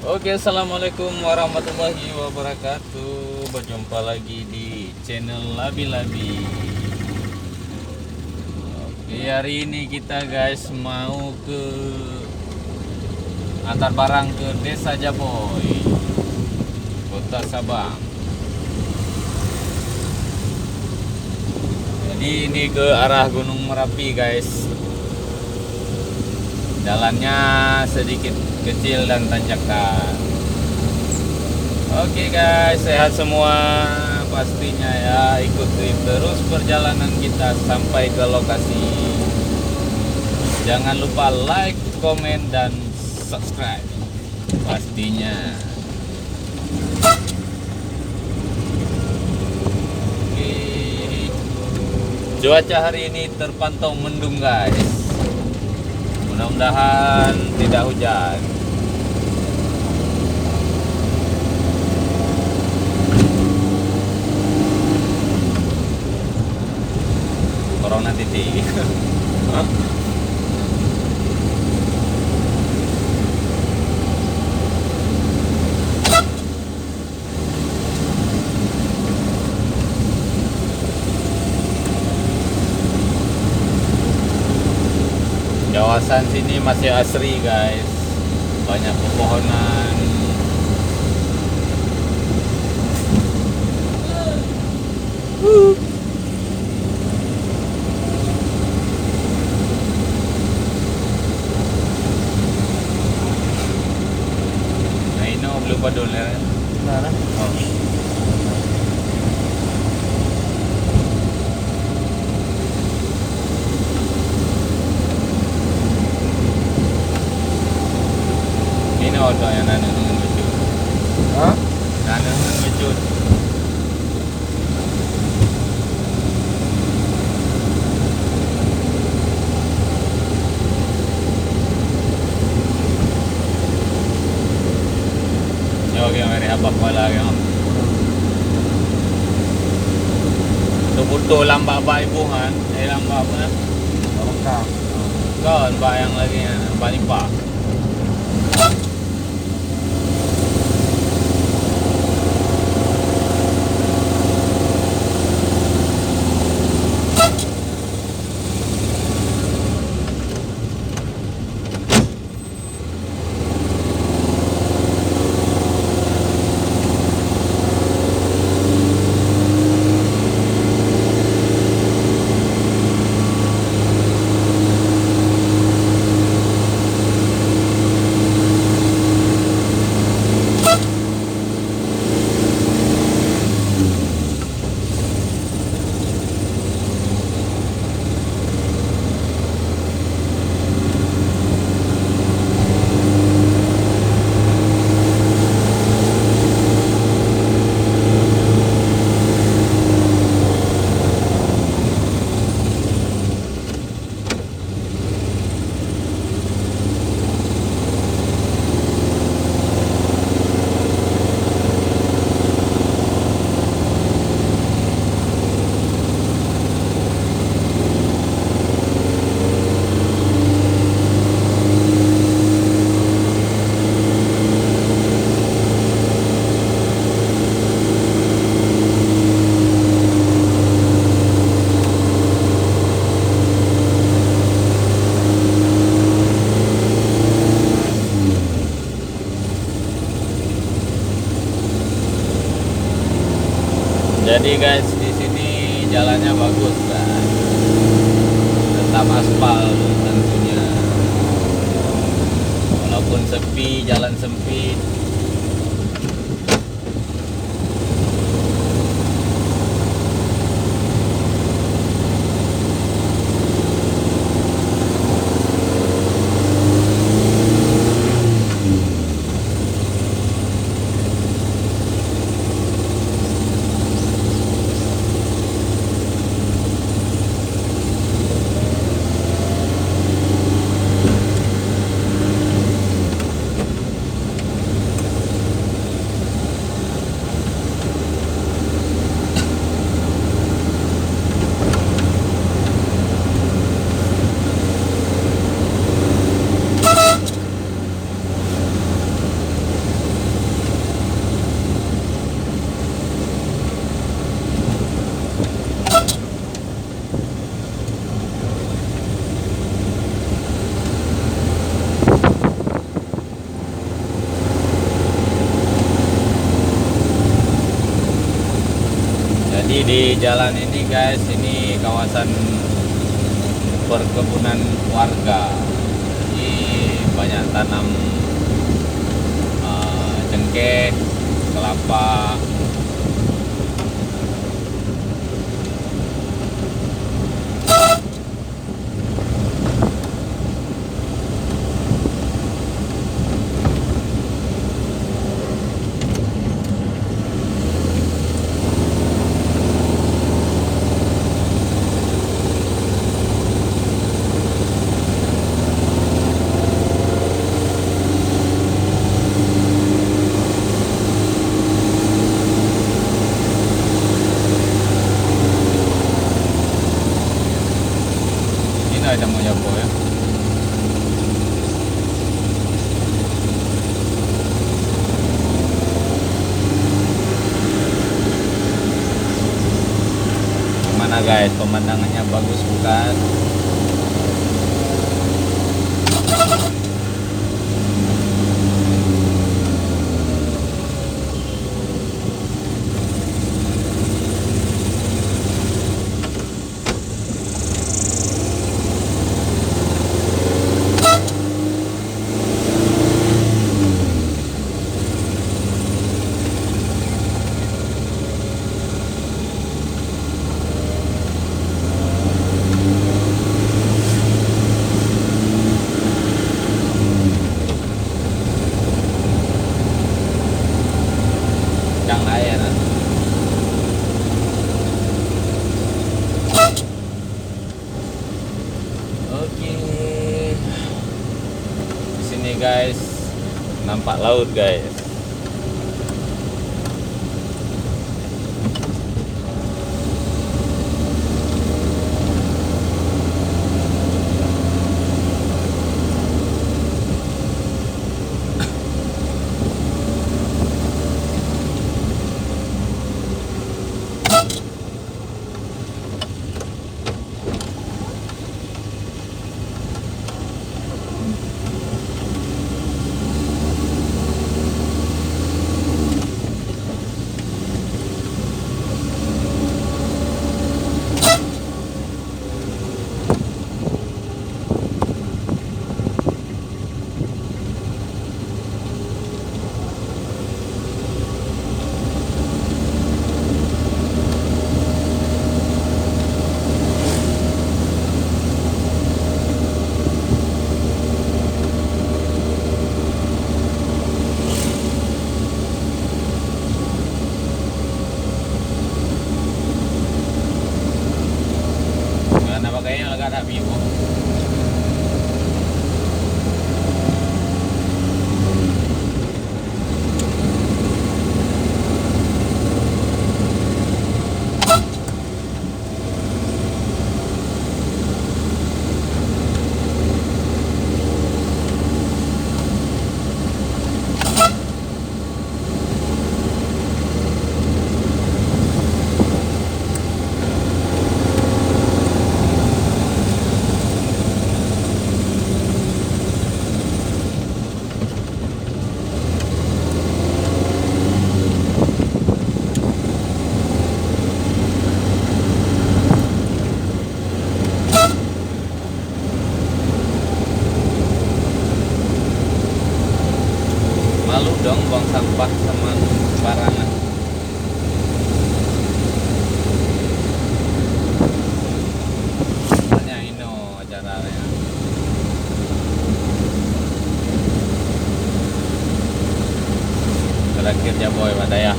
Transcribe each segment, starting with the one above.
Oke, assalamualaikum warahmatullahi wabarakatuh. Berjumpa lagi di channel Labi-Labi. Oke, hari ini kita guys mau ke antar barang ke Desa Jaboy, Kota Sabang. Jadi ini ke arah Gunung Merapi guys. Jalannya sedikit kecil dan tanjakan. Oke guys, sehat semua pastinya ya. Ikuti terus perjalanan kita sampai ke lokasi. Jangan lupa like, komen, dan subscribe pastinya. Oke. Cuaca hari ini terpantau mendung guys. Mudah-mudahan tidak hujan. Corona titik. Kawasan sini masih asri guys, banyak pepohonan. Nah ini belum padul ya. Mana? Oh. Ini auto yang nanu lucu. Hah? Nanu lucu. Oke, mari habak wala yung tubuto lambat ba ibuhan? Lambat apa na? Orang kah? Kawan ba yang lagi paling pa. Jadi guys, di sini jalannya bagus kan. Tetap aspal tentunya. Walaupun sepi, jalan sempit. Di jalan ini guys, ini kawasan perkebunan warga. Ini banyak tanam cengkeh, kelapa. Ini ada mau nyapo ya. Gimana guys, pemandangannya bagus bukan? Cang air. Oke. Di sini guys nampak laut guys. Kenapa kayaknya agak ada bingung. Malu dong buang sampah sama sembarangan. Hanya ini acaranya. Terakhir ya boy wadaya.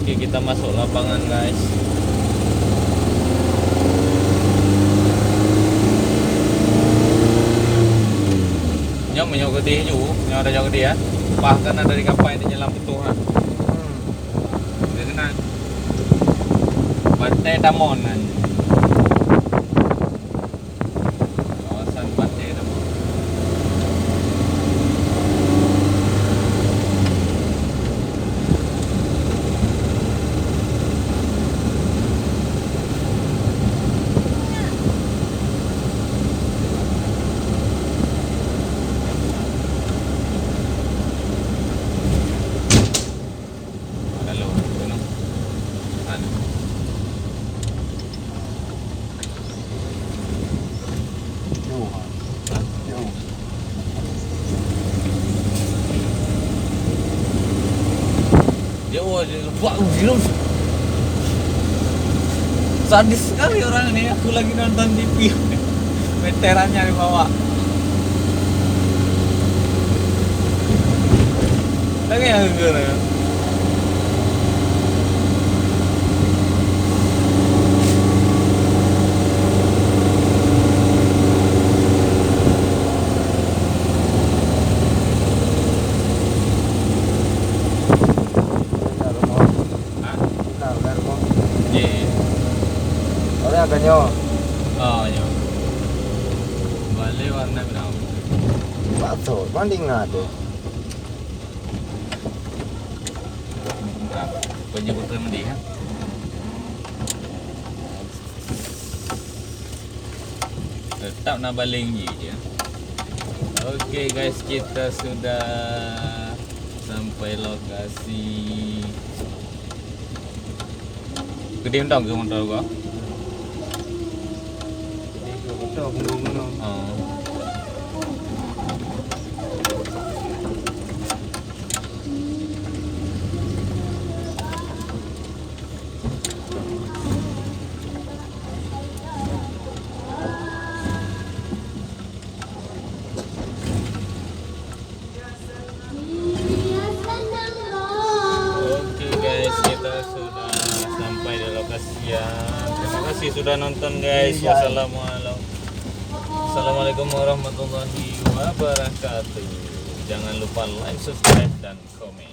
Oke, kita masuk lapangan guys. menyokot dia juga, yang ada jauh dia. Bahkan ada di kapal ini nyelam Tuhan. Dia kena Pantai Damonan. Kawasan Pantai Damon. Halo, ano? Ano? Jauh. Hah? Jauh. Wah, gila. Sadis sekali orang ini. Aku lagi nonton TV. Veterannya di bawah. Lagi yang gimana ya? Hah? Iya. Orang agaknya Oh, iya. Balik warna berapa? bakso, banding ngade. Berapa? Penyebutan dia. Tetap nak baling je. Oke guys, kita sudah sampai lokasi. Gede untang ke motor gua. Itu betul gunung-gunung. Oh. Oke guys, kita sudah sampai di lokasi ya. Terima kasih sudah nonton guys. Wassalamualaikum warahmatullahi wabarakatuh. Jangan lupa like, subscribe, dan komen.